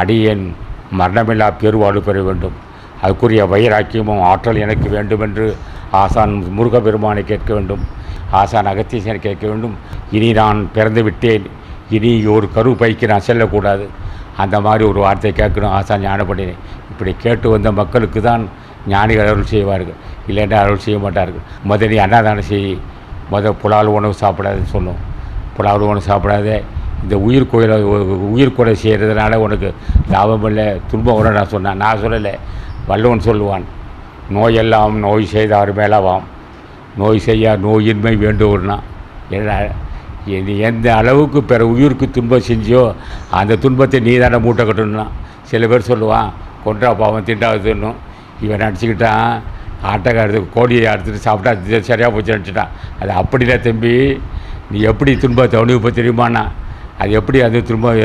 அடியேன் மரணமில்லா பெருவாழ்வு பெற வேண்டும். அதுக்குரிய வைராக்கியமும் ஆற்றல் எனக்கு வேண்டும் என்று ஆசான் முருகப்பெருமானை கேட்க வேண்டும். ஆசான் அகத்தீசனை கேட்க வேண்டும். இனி நான் பிறந்து விட்டேன், இனி ஒரு கரு பைக்கு நான் செல்லக்கூடாது, அந்த மாதிரி ஒரு வார்த்தை கேட்கணும். ஆசான் ஞானப்படினேன் இப்படி கேட்டு வந்த மக்களுக்கு தான் ஞானிகள் அருள் செய்வார்கள், இல்லைன்னா அருள் செய்ய மாட்டார்கள். முதலில் அன்னதானம் செய், புலால் உணவு சாப்பிடாதுன்னு சொன்னோம். புலால் உணவு சாப்பிடாத, இந்த உயிர்கொலை செய்கிறதுனால உனக்கு லாபம் இல்லை, துன்பம் வர நான் சொன்னேன். நான் சொல்லலை, வள்ளுவன் சொல்லுவான், நோயெல்லாம் நோய் செய்தார் மேலவாம், நோய் செய்யா நோயின்மை வேண்டும்னா. எந்த அளவுக்கு பிற உயிருக்கு துன்பம் செஞ்சியோ அந்த துன்பத்தை நீ தானே மூட்டை கட்டணும்னா. சில பேர் சொல்லுவான், கொன்றா பாவம் திண்டாவதுன்னும். இவன் நினச்சிக்கிட்டான் ஆட்டக்காரத்துக்கு கோடியை அறுத்துட்டு சாப்பிட்டா சரியாக போச்சு நினச்சிட்டான். அது அப்படின்னா தம்பி, நீ எப்படி துன்பத்தை அனுபவ தெரியுமாண்ணா, அது எப்படி அது துன்பம்